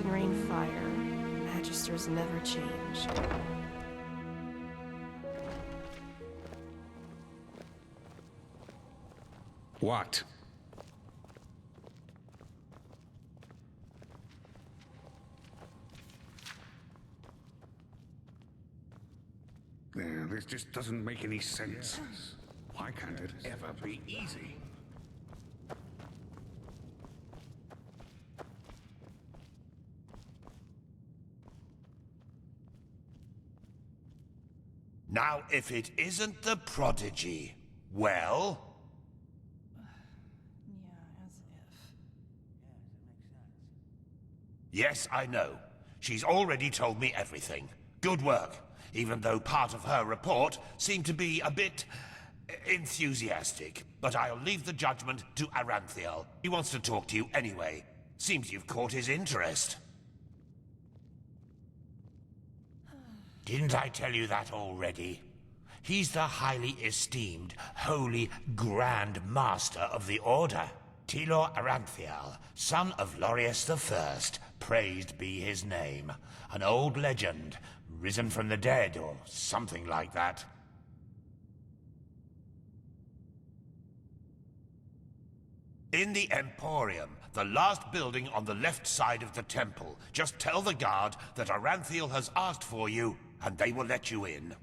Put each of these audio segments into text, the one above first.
can rain fire. Magisters never change. What? This just doesn't make any sense. Why can't it ever be easy? Now, if it isn't the prodigy, well... Yeah, as if. Yes, I know. She's already told me everything. Good work, even though part of her report seemed to be a bit... enthusiastic. But I'll leave the judgment to Aranthiel. He wants to talk to you anyway. Seems you've caught his interest. Didn't I tell you that already? He's the highly esteemed, holy Grand Master of the Order. Tilor Aranthiel, son of Lorius I, praised be his name. An old legend, risen from the dead, or something like that. In the Emporium, the last building on the left side of the temple. Just tell the guard that Aranthiel has asked for you, and they will let you in.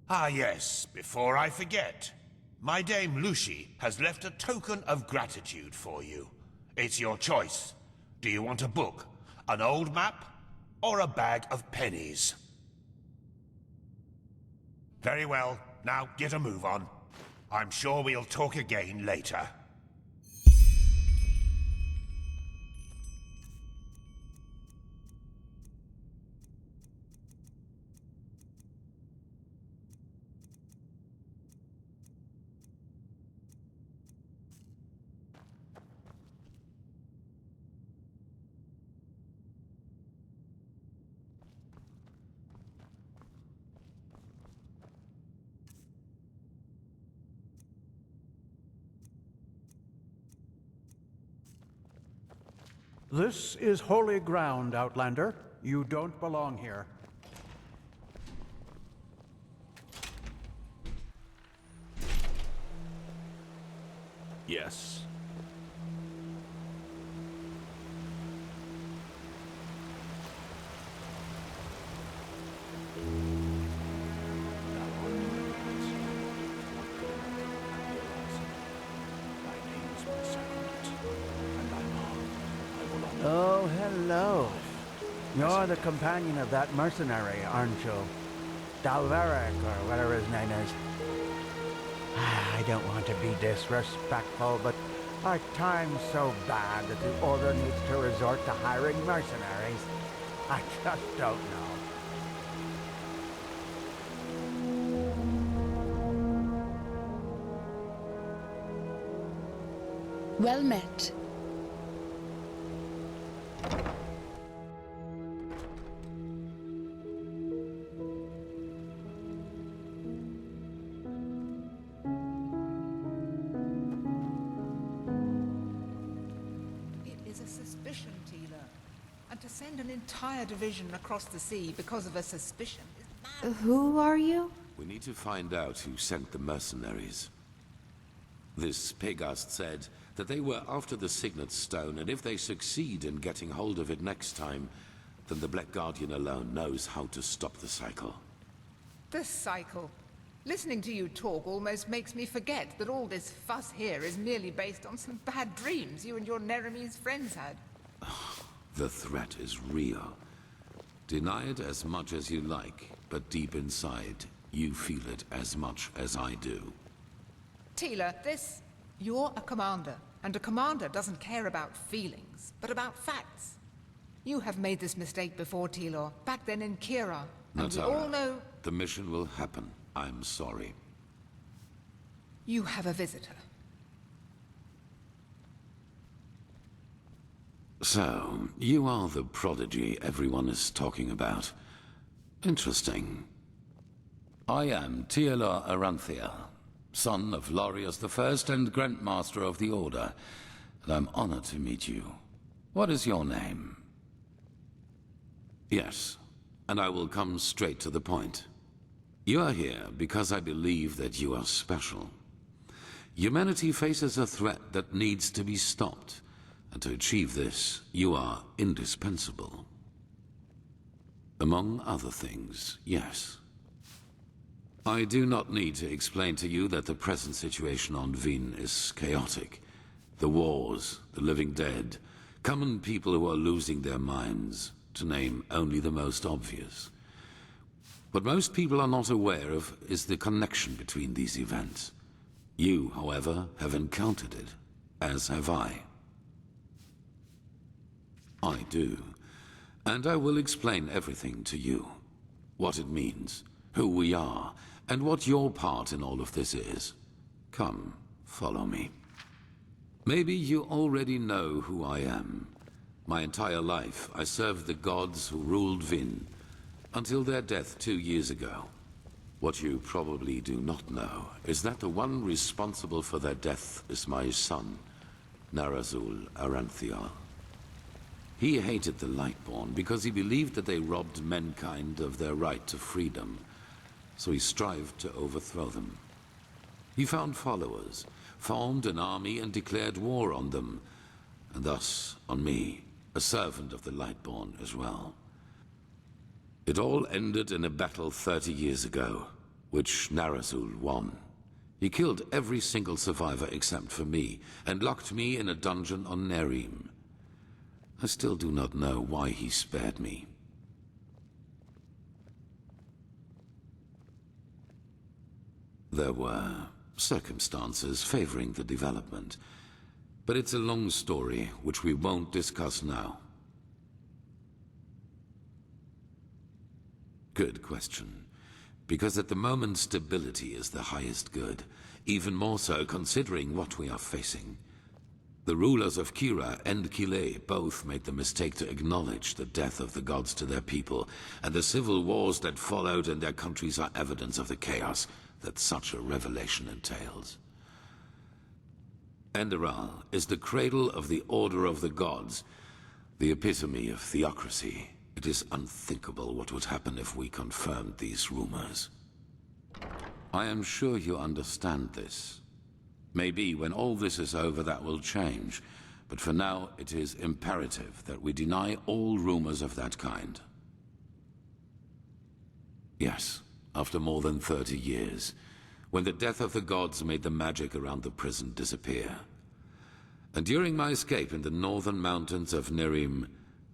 Ah yes, before I forget. My dame Lucy has left a token of gratitude for you. It's your choice. Do you want a book, an old map, or a bag of pennies? Very well, now get a move on. I'm sure we'll talk again later. This is holy ground, Outlander. You don't belong here. Yes. Oh, hello. You're the companion of that mercenary, aren't you? Dalveric, or whatever his name is. I don't want to be disrespectful, but our time's so bad that the Order needs to resort to hiring mercenaries. I just don't know. Well met. Send an entire division across the sea because of a suspicion is mad. Who are you? We need to find out who sent the mercenaries. This Pegast said that they were after the Signet Stone, and if they succeed in getting hold of it next time, then the Black Guardian alone knows how to stop the cycle. The cycle? Listening to you talk almost makes me forget that all this fuss here is merely based on some bad dreams you and your Neremese friends had. The threat is real. Deny it as much as you like, but deep inside, you feel it as much as I do. Tila, you're a commander, and a commander doesn't care about feelings, but about facts. You have made this mistake before, Tilor, back then in Kira, and we all know... The mission will happen. I'm sorry. You have a visitor. So, you are the prodigy everyone is talking about. Interesting. I am Tilor Aranthiel, son of Lorius I and Grand Master of the Order, and I'm honored to meet you. What is your name? Yes, and I will come straight to the point. You are here because I believe that you are special. Humanity faces a threat that needs to be stopped, and to achieve this, you are indispensable. Among other things, yes. I do not need to explain to you that the present situation on Vin is chaotic. The wars, the living dead, common people who are losing their minds, to name only the most obvious. What most people are not aware of is the connection between these events. You, however, have encountered it, as have I. I do, and I will explain everything to you. What it means, who we are, and what your part in all of this is. Come, follow me. Maybe you already know who I am. My entire life, I served the gods who ruled Vin, until their death 2 years ago. What you probably do not know is that the one responsible for their death is my son, Narazul Aranthial. He hated the Lightborn because he believed that they robbed mankind of their right to freedom, so he strived to overthrow them. He found followers, formed an army and declared war on them, and thus on me, a servant of the Lightborn as well. It all ended in a battle 30 years ago, which Narazul won. He killed every single survivor except for me, and locked me in a dungeon on Nerim. I still do not know why he spared me. There were circumstances favoring the development, but it's a long story which we won't discuss now. Good question. Because at the moment stability is the highest good, even more so considering what we are facing. The rulers of Kira and Kile both made the mistake to acknowledge the death of the gods to their people, and the civil wars that followed in their countries are evidence of the chaos that such a revelation entails. Enderal is the cradle of the Order of the Gods, the epitome of theocracy. It is unthinkable what would happen if we confirmed these rumors. I am sure you understand this. Maybe when all this is over that will change, but for now it is imperative that we deny all rumors of that kind. Yes, after more than 30 years, when the death of the gods made the magic around the prison disappear. And during my escape in the northern mountains of Nerim,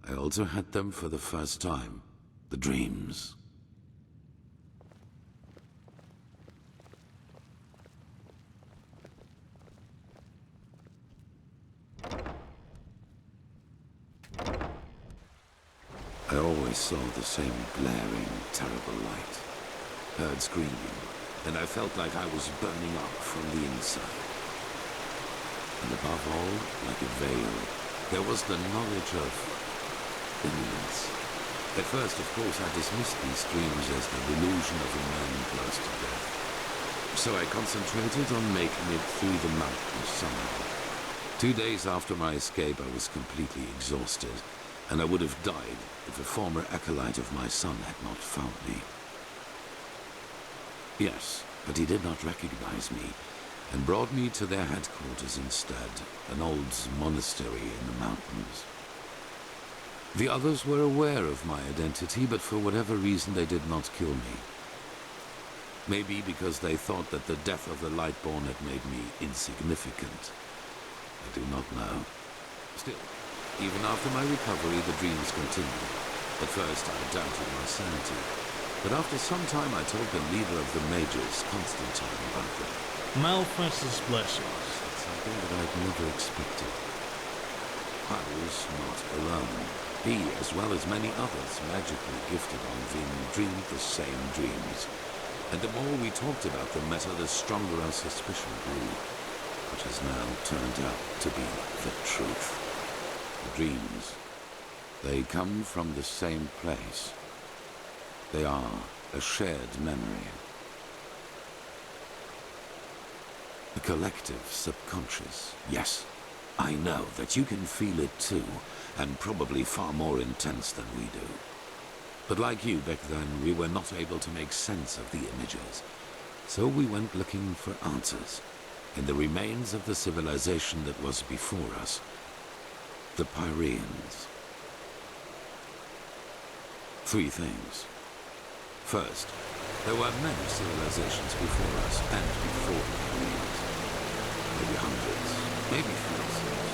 I also had them for the first time, the dreams. I always saw the same glaring, terrible light. Heard screaming, and I felt like I was burning up from the inside. And above all, like a veil, there was the knowledge of imminence. At first, of course, I dismissed these dreams as the delusion of a man close to death. So I concentrated on making it through the mountains somehow. 2 days after my escape, I was completely exhausted, and I would have died if a former acolyte of my son had not found me. Yes, but he did not recognize me, and brought me to their headquarters instead, an old monastery in the mountains. The others were aware of my identity, but for whatever reason they did not kill me. Maybe because they thought that the death of the Lightborn had made me insignificant. I do not know. Still, even after my recovery, the dreams continued. At first, I doubted my sanity, but after some time I told the leader of the mages, Constantine, about them. Malphas's blessings. It's something that I'd never expected. I was not alone. He, as well as many others magically gifted on Vin, dreamed the same dreams. And the more we talked about the matter, the stronger our suspicion grew, which has now turned out to be the truth. The dreams, they come from the same place. They are a shared memory. The collective subconscious. Yes, I know that you can feel it too, and probably far more intense than we do. But like you back then, we were not able to make sense of the images. So we went looking for answers in the remains of the civilization that was before us. The Pyreans. 3 things. First, there were many civilizations before us and before the Pyreans. Maybe hundreds, maybe thousands.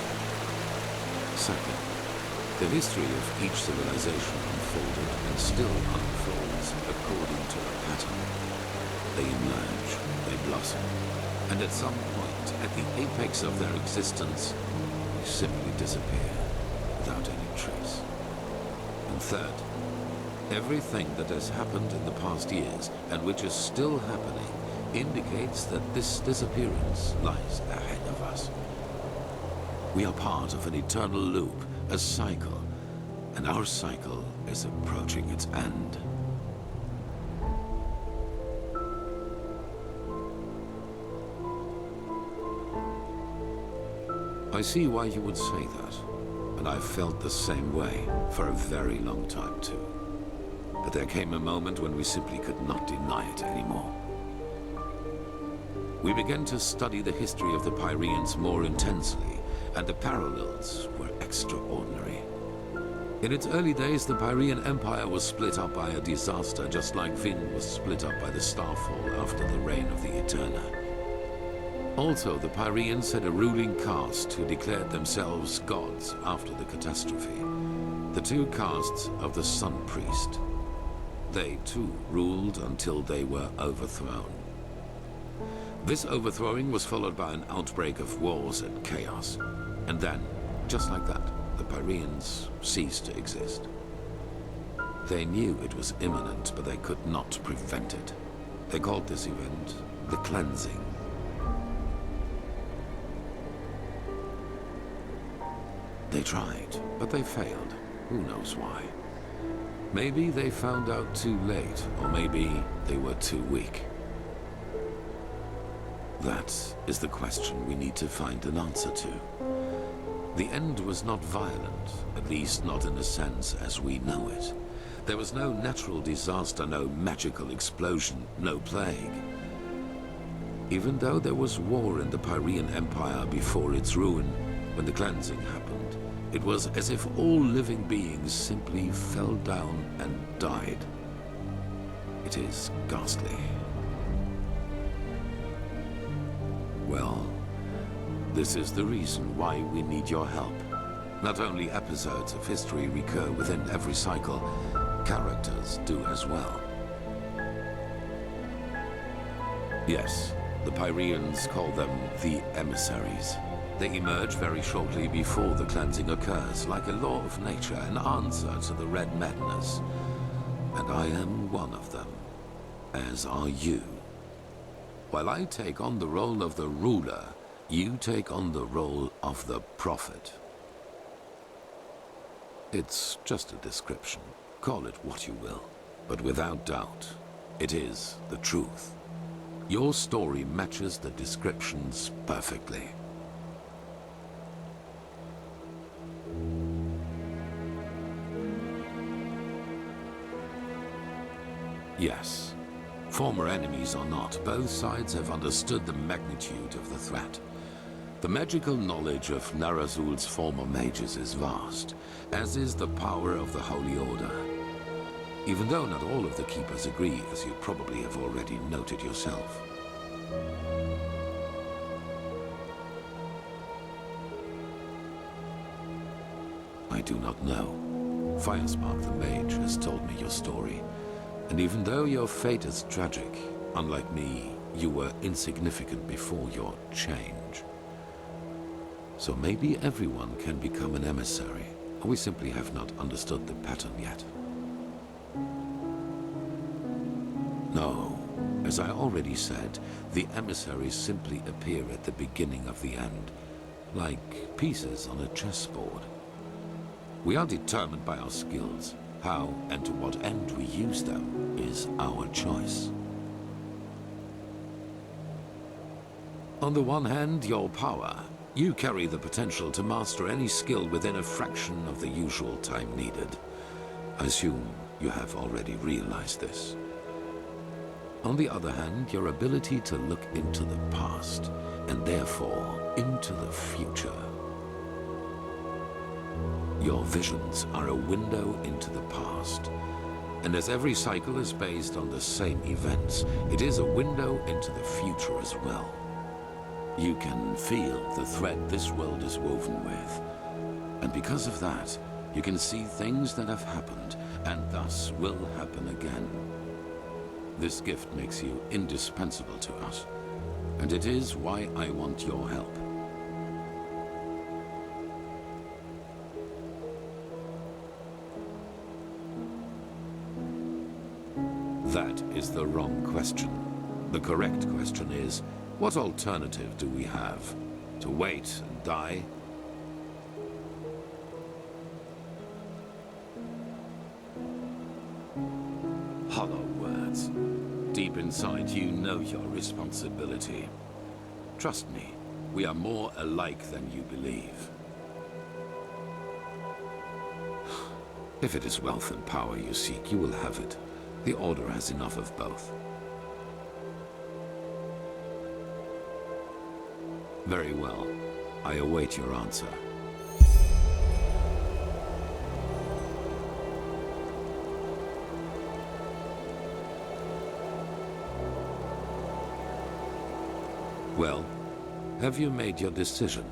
Second, the history of each civilization unfolded and still unfolds according to a pattern. They emerge, they blossom, and at some point, at the apex of their existence, they simply disappear without any trace. And third, everything that has happened in the past years, and which is still happening, indicates that this disappearance lies ahead of us. We are part of an eternal loop, a cycle, and our cycle is approaching its end. I see why you would say that, and I've felt the same way for a very long time too. But there came a moment when we simply could not deny it anymore. We began to study the history of the Pyreans more intensely, and the parallels were extraordinary. In its early days, the Pyrean Empire was split up by a disaster, just like Vin was split up by the Starfall after the reign of the Eterna. Also, the Pyreans had a ruling caste who declared themselves gods after the catastrophe. The 2 castes of the Sun Priest. They, too, ruled until they were overthrown. This overthrowing was followed by an outbreak of wars and chaos. And then, just like that, the Pyreans ceased to exist. They knew it was imminent, but they could not prevent it. They called this event the Cleansing. They tried, but they failed. Who knows why? Maybe they found out too late, or maybe they were too weak. That is the question we need to find an answer to. The end was not violent, at least not in a sense as we know it. There was no natural disaster, no magical explosion, no plague. Even though there was war in the Pyrean Empire before its ruin, when the cleansing happened, it was as if all living beings simply fell down and died. It is ghastly. Well, this is the reason why we need your help. Not only episodes of history recur within every cycle, characters do as well. Yes, the Pyreans call them the emissaries. They emerge very shortly before the cleansing occurs, like a law of nature, an answer to the Red Madness. And I am one of them, as are you. While I take on the role of the ruler, you take on the role of the prophet. It's just a description. Call it what you will. But without doubt, it is the truth. Your story matches the descriptions perfectly. Yes. Former enemies or not, both sides have understood the magnitude of the threat. The magical knowledge of Narazul's former mages is vast, as is the power of the Holy Order. Even though not all of the Keepers agree, as you probably have already noted yourself. I do not know. Firespark the Mage has told me your story. And even though your fate is tragic, unlike me, you were insignificant before your change. So maybe everyone can become an emissary, or we simply have not understood the pattern yet. No, as I already said, the emissaries simply appear at the beginning of the end, like pieces on a chessboard. We are determined by our skills. How and to what end we use them is our choice. On the one hand, your power. You carry the potential to master any skill within a fraction of the usual time needed. I assume you have already realized this. On the other hand, your ability to look into the past, and therefore into the future. Your visions are a window into the past. And as every cycle is based on the same events, it is a window into the future as well. You can feel the thread this world is woven with. And because of that, you can see things that have happened, and thus will happen again. This gift makes you indispensable to us, and it is why I want your help. That is the wrong question. The correct question is, what alternative do we have? To wait and die? Hollow words. Deep inside, you know your responsibility. Trust me, we are more alike than you believe. If it is wealth and power you seek, you will have it. The Order has enough of both. Very well. I await your answer. Well, have you made your decision?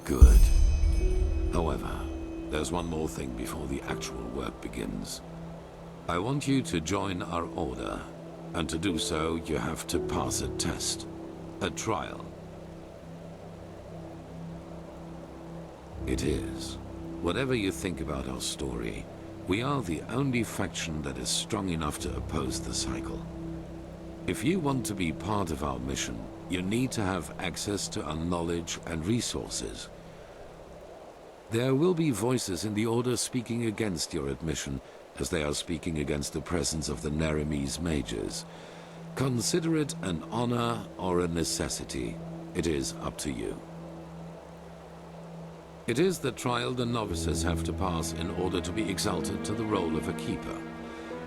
Good. However, there's one more thing before the actual work begins. I want you to join our Order, and to do so, you have to pass a test. A trial. It is. Whatever you think about our story, we are the only faction that is strong enough to oppose the cycle. If you want to be part of our mission, you need to have access to our knowledge and resources. There will be voices in the Order speaking against your admission, as they are speaking against the presence of the Neremese mages. Consider it an honor or a necessity. It is up to you. It is the trial the novices have to pass in order to be exalted to the role of a keeper.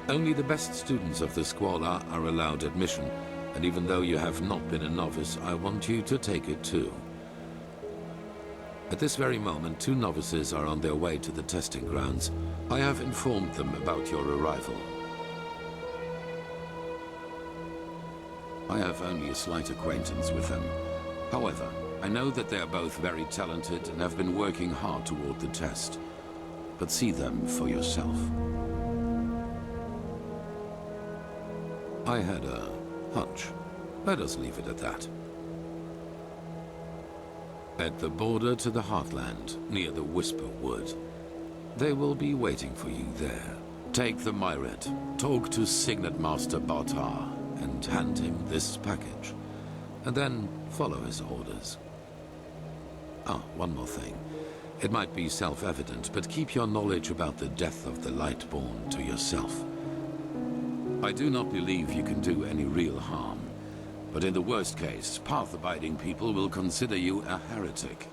Only the best students of the Squalor are allowed admission, and even though you have not been a novice, I want you to take it too. At this very moment, 2 novices are on their way to the testing grounds. I have informed them about your arrival. I have only a slight acquaintance with them. However, I know that they are both very talented and have been working hard toward the test. But see them for yourself. I had a hunch. Let us leave it at that. At the border to the Heartland, near the Whisper Wood. They will be waiting for you there. Take the Myret, talk to Signet Master Bartar, and hand him this package. And then follow his orders. Ah, one more thing. It might be self-evident, but keep your knowledge about the death of the Lightborn to yourself. I do not believe you can do any real harm. But in the worst case, path-abiding people will consider you a heretic.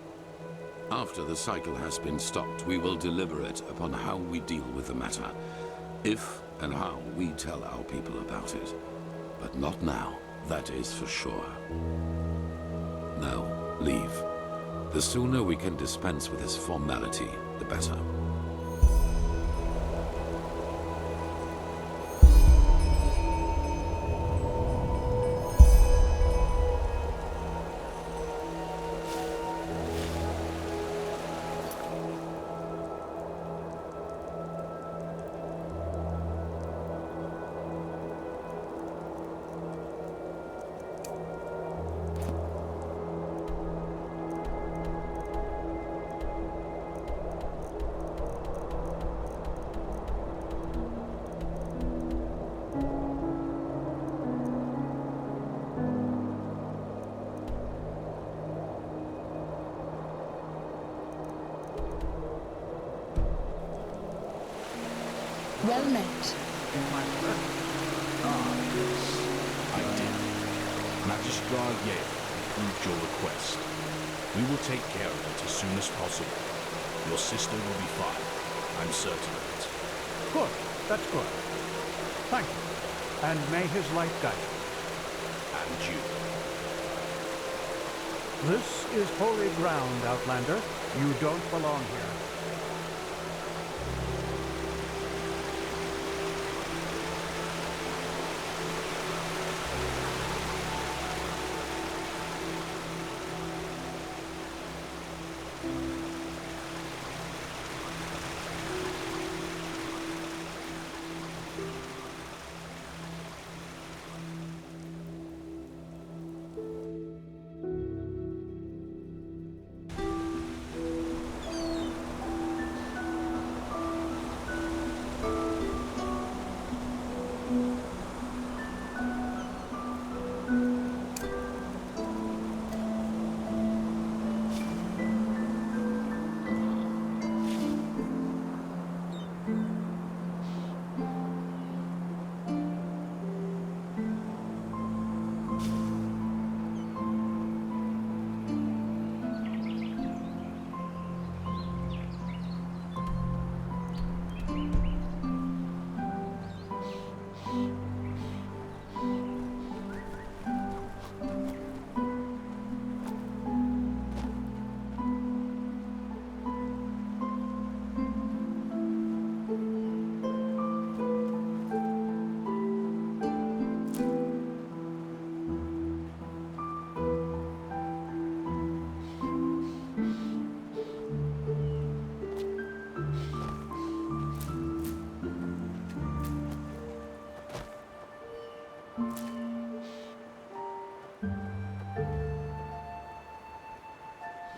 After the cycle has been stopped, we will deliberate upon how we deal with the matter. If and how we tell our people about it. But not now, that is for sure. Now, leave. The sooner we can dispense with this formality, the better. Well met. I did. Magistrar Yale approved your request. We will take care of it as soon as possible. Your sister will be fine. I'm certain of it. Good. That's good. Thank you. And may his light guide you. And you. This is holy ground, Outlander. You don't belong here.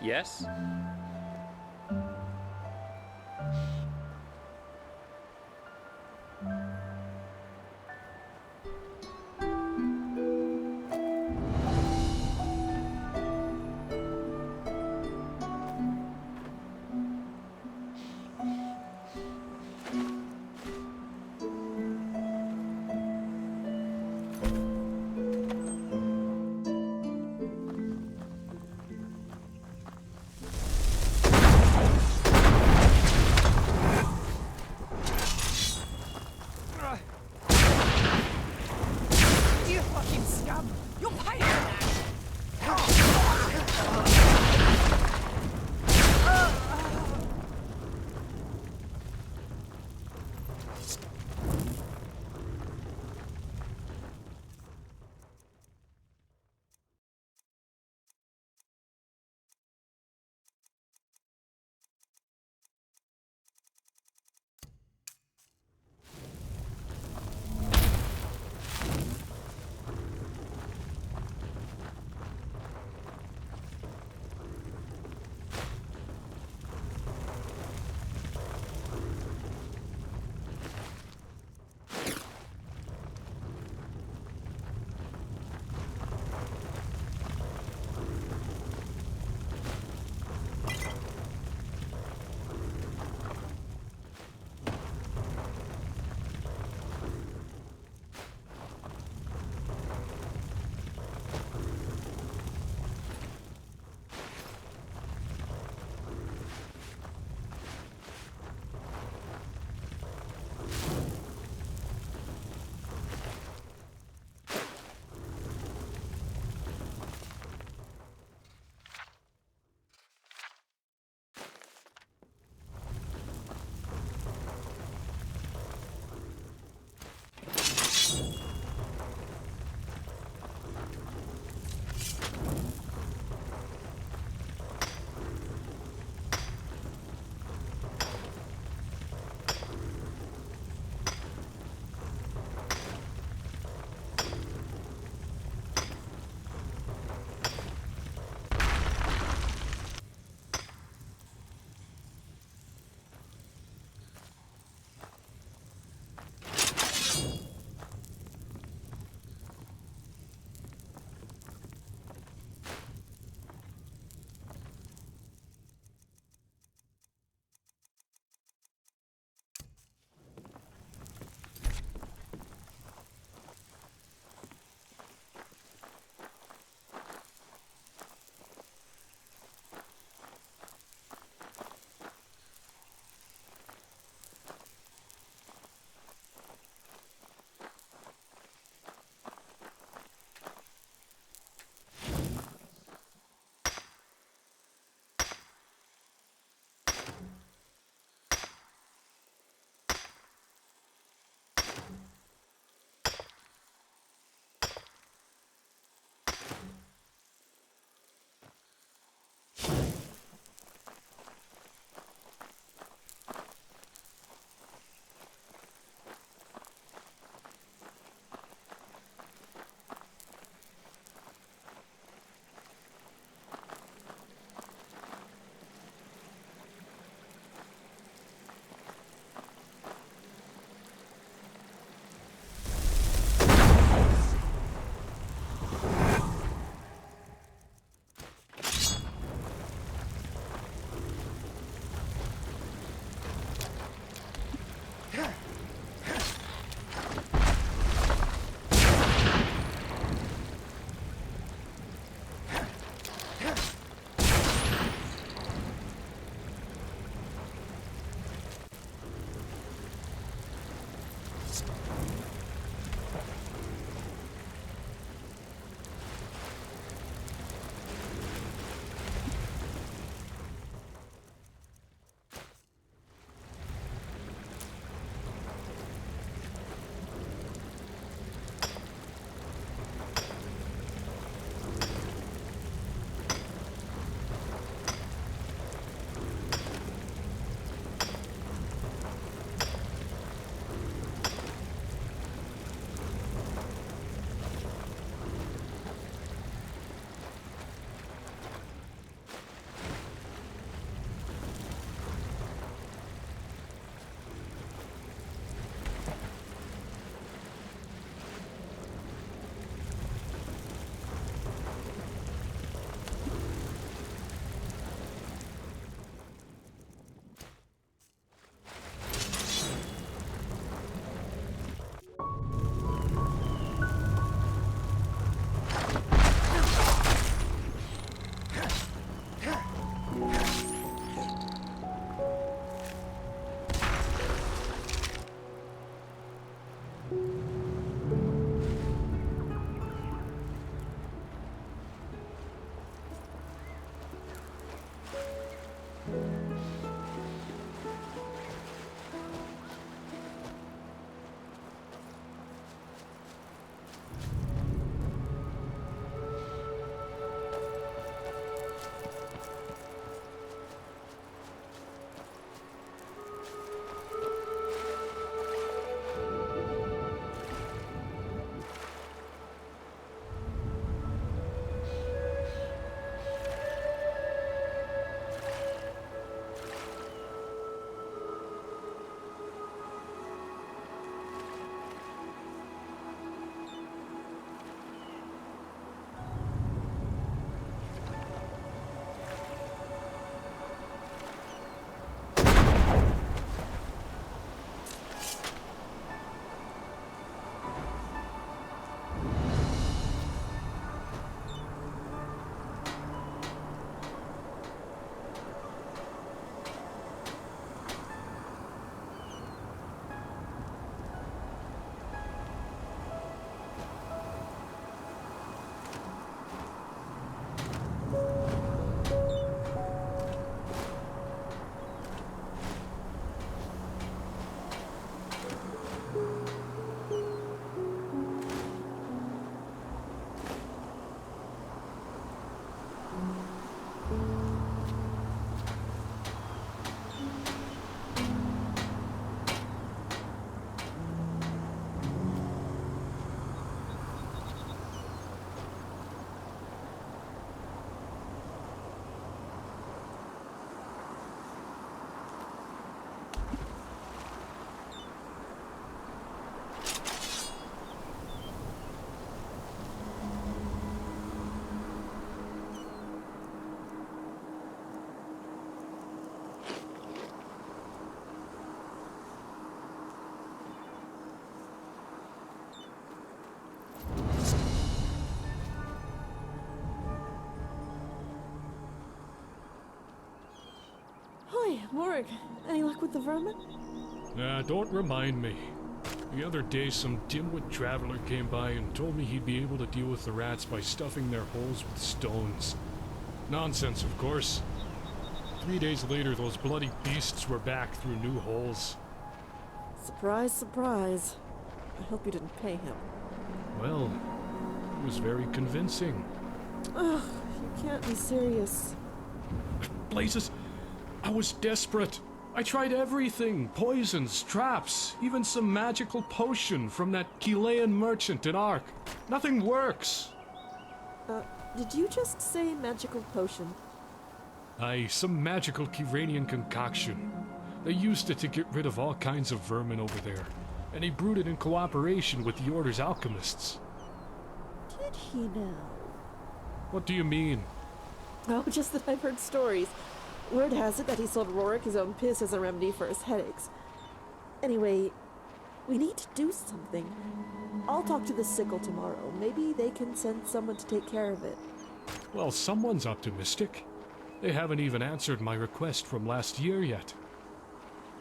Yes? Hi, Morg. Any luck with the vermin? Don't remind me. The other day, some dimwit traveler came by and told me he'd be able to deal with the rats by stuffing their holes with stones. Nonsense, of course. 3 days later, those bloody beasts were back through new holes. Surprise, surprise. I hope you didn't pay him. Well, it was very convincing. Ugh, you can't be serious. Blazes, I was desperate. I tried everything. Poisons, traps, even some magical potion from that Chilean merchant in Ark. Nothing works. Did you just say magical potion? Aye, some magical Kiranian concoction. They used it to get rid of all kinds of vermin over there, and he brewed it in cooperation with the Order's alchemists. Did he now? What do you mean? Oh, just that I've heard stories. Word has it that he sold Rorik his own piss as a remedy for his headaches. Anyway, we need to do something. I'll talk to the sickle tomorrow. Maybe they can send someone to take care of it. Well, someone's optimistic. They haven't even answered my request from last year yet.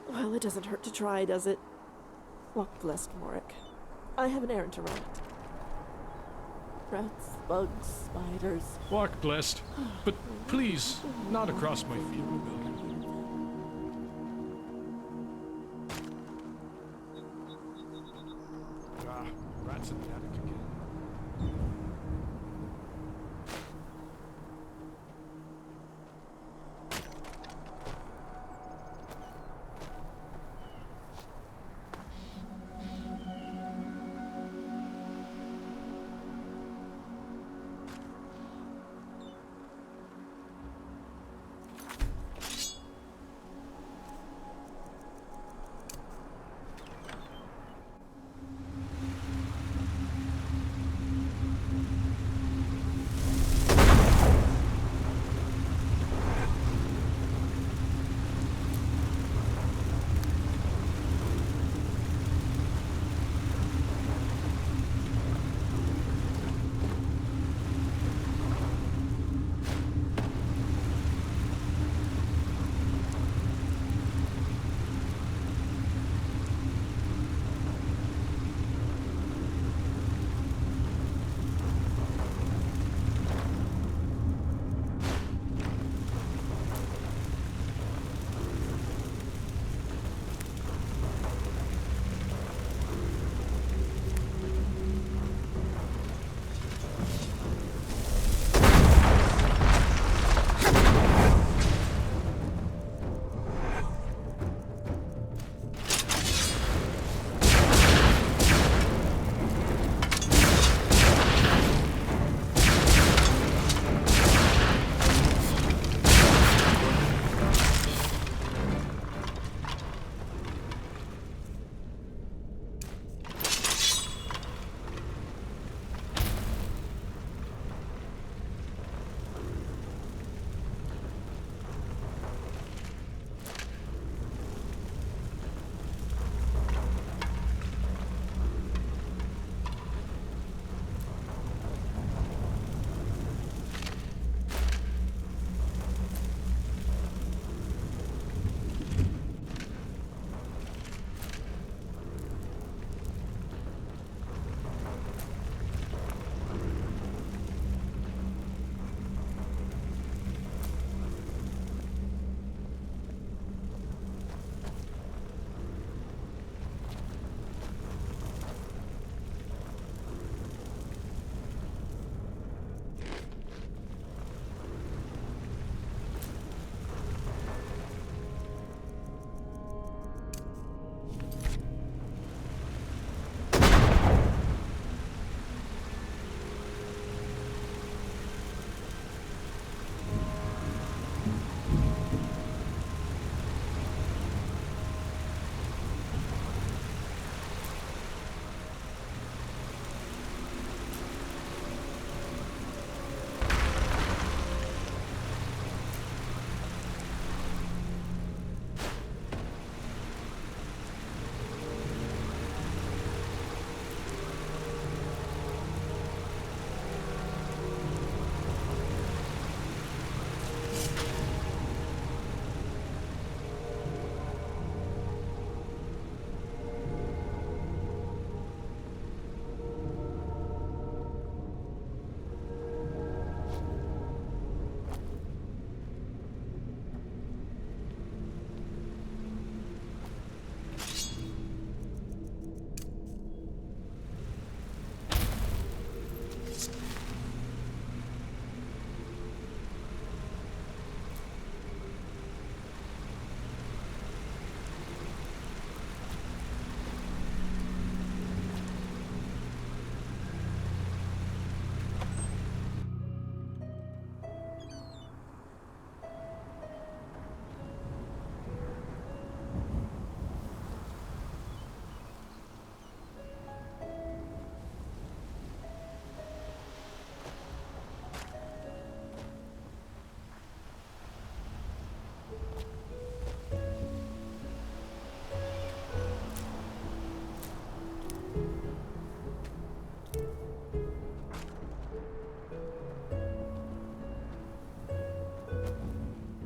Well, it doesn't hurt to try, does it? Walk blessed, Morik. I have an errand to run. Rats, bugs, spiders. Walk blessed. But please, not across my funeral building. Ah, rats in the attic again.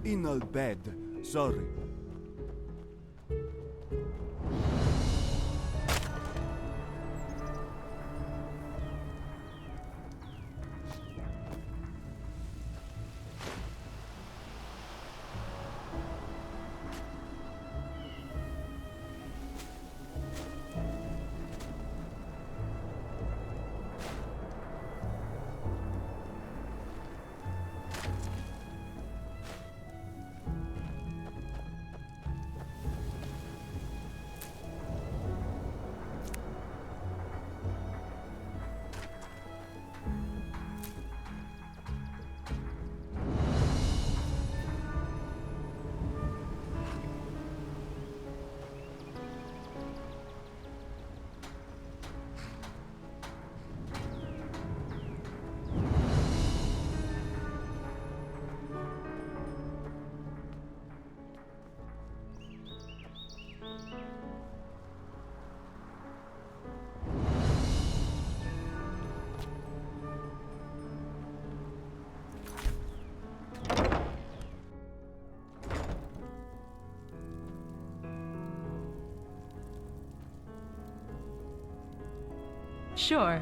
In a bed. Sorry. Sure.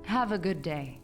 Have a good day.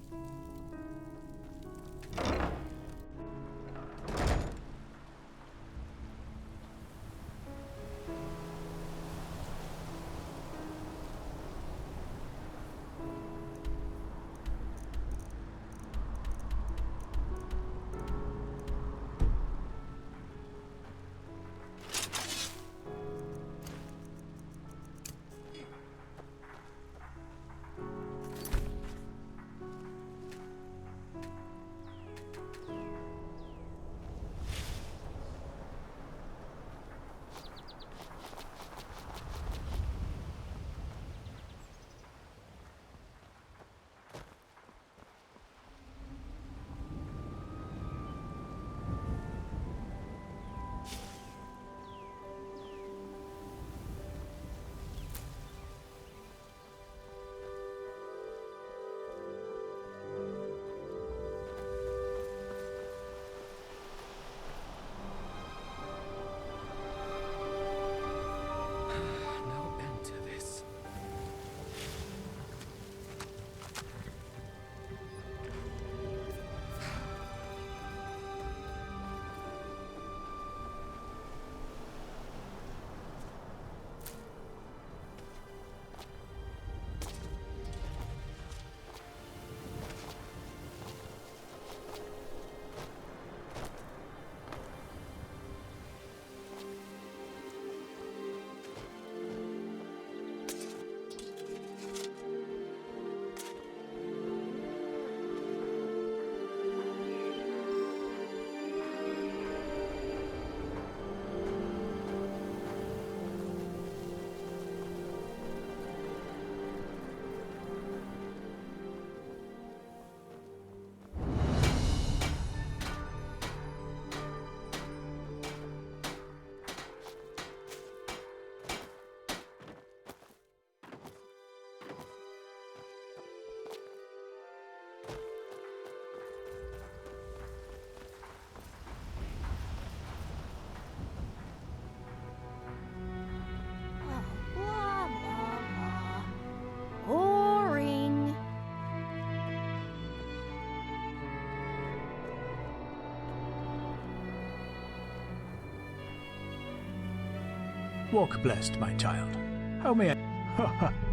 Walk blessed, my child. How may I...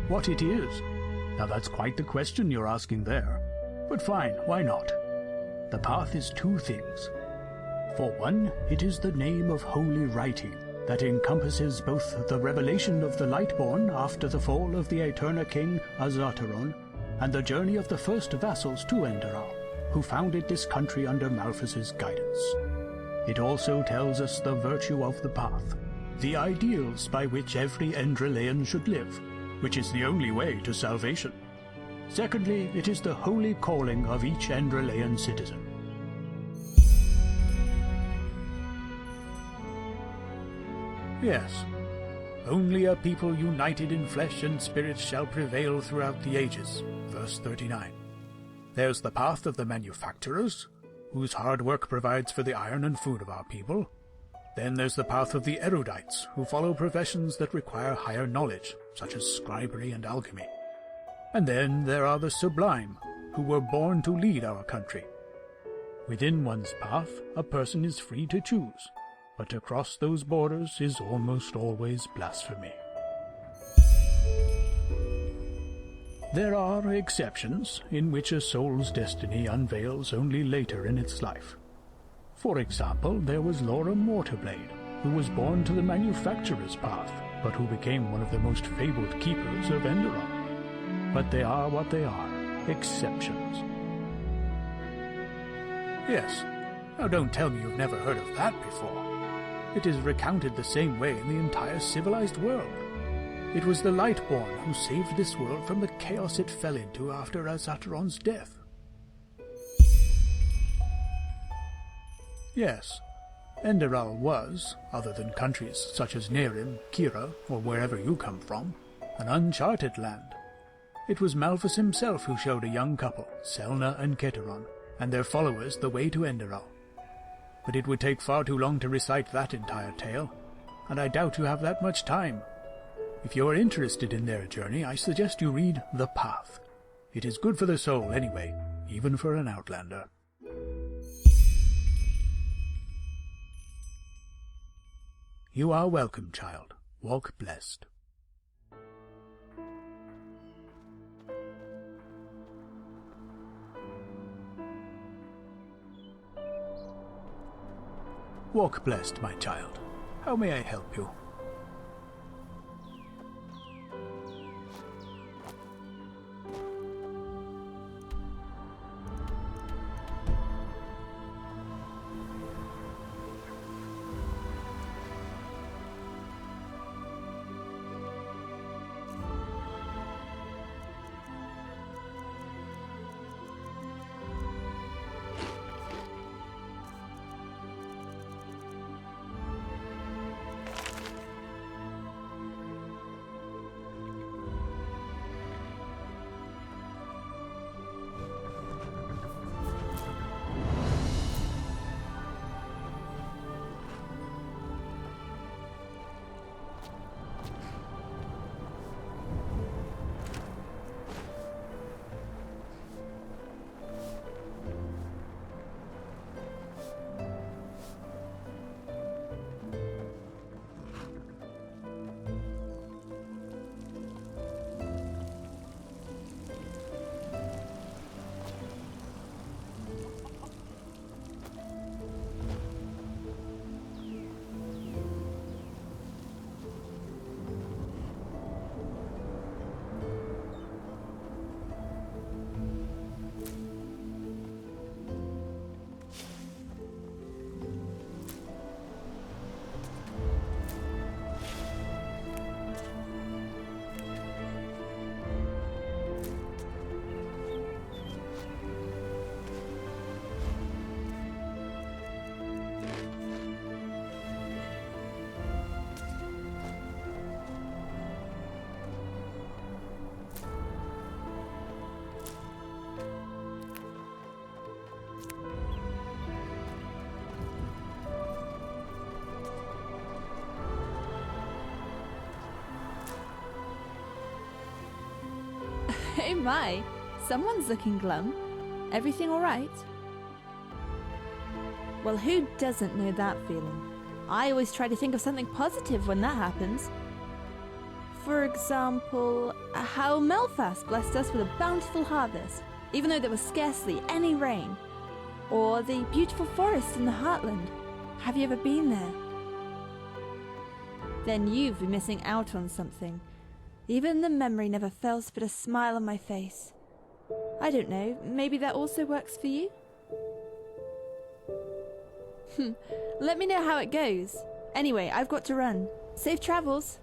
What it is? Now that's quite the question you're asking there. But fine, why not? The path is two things. For one, it is the name of holy writing, that encompasses both the revelation of the Lightborn after the fall of the Aeterna King Azateron, and the journey of the first vassals to Enderal, who founded this country under Malphas's guidance. It also tells us the virtue of the path, the ideals by which every Enderalayan should live, which is the only way to salvation. Secondly, it is the holy calling of each Enderalayan citizen. Yes, only a people united in flesh and spirit shall prevail throughout the ages. Verse 39. There's the path of the manufacturers, whose hard work provides for the iron and food of our people. Then there's the path of the erudites, who follow professions that require higher knowledge, such as scribery and alchemy. And then there are the sublime, who were born to lead our country. Within one's path, a person is free to choose, but to cross those borders is almost always blasphemy. There are exceptions in which a soul's destiny unveils only later in its life. For example, there was Laura Mortarblade, who was born to the manufacturer's path, but who became one of the most fabled keepers of Enderal. But they are what they are, exceptions. Yes, now don't tell me you've never heard of that before. It is recounted the same way in the entire civilized world. It was the Lightborn who saved this world from the chaos it fell into after Azateron's death. Yes, Enderal was, other than countries such as Nerim, Kira, or wherever you come from, an uncharted land. It was Malphas himself who showed a young couple, Selna and Keteron, and their followers the way to Enderal. But it would take far too long to recite that entire tale, and I doubt you have that much time. If you are interested in their journey, I suggest you read The Path. It is good for the soul anyway, even for an outlander. You are welcome, child. Walk blessed. Walk blessed, my child. How may I help you? Oh my, someone's looking glum. Everything alright? Well, who doesn't know that feeling? I always try to think of something positive when that happens. For example, how Melfast blessed us with a bountiful harvest, even though there was scarcely any rain. Or the beautiful forest in the Heartland. Have you ever been there? then you've been missing out on something. Even the memory never fails to put a smile on my face. I don't know, maybe that also works for you? Let me know how it goes. Anyway, I've got to run. Safe travels.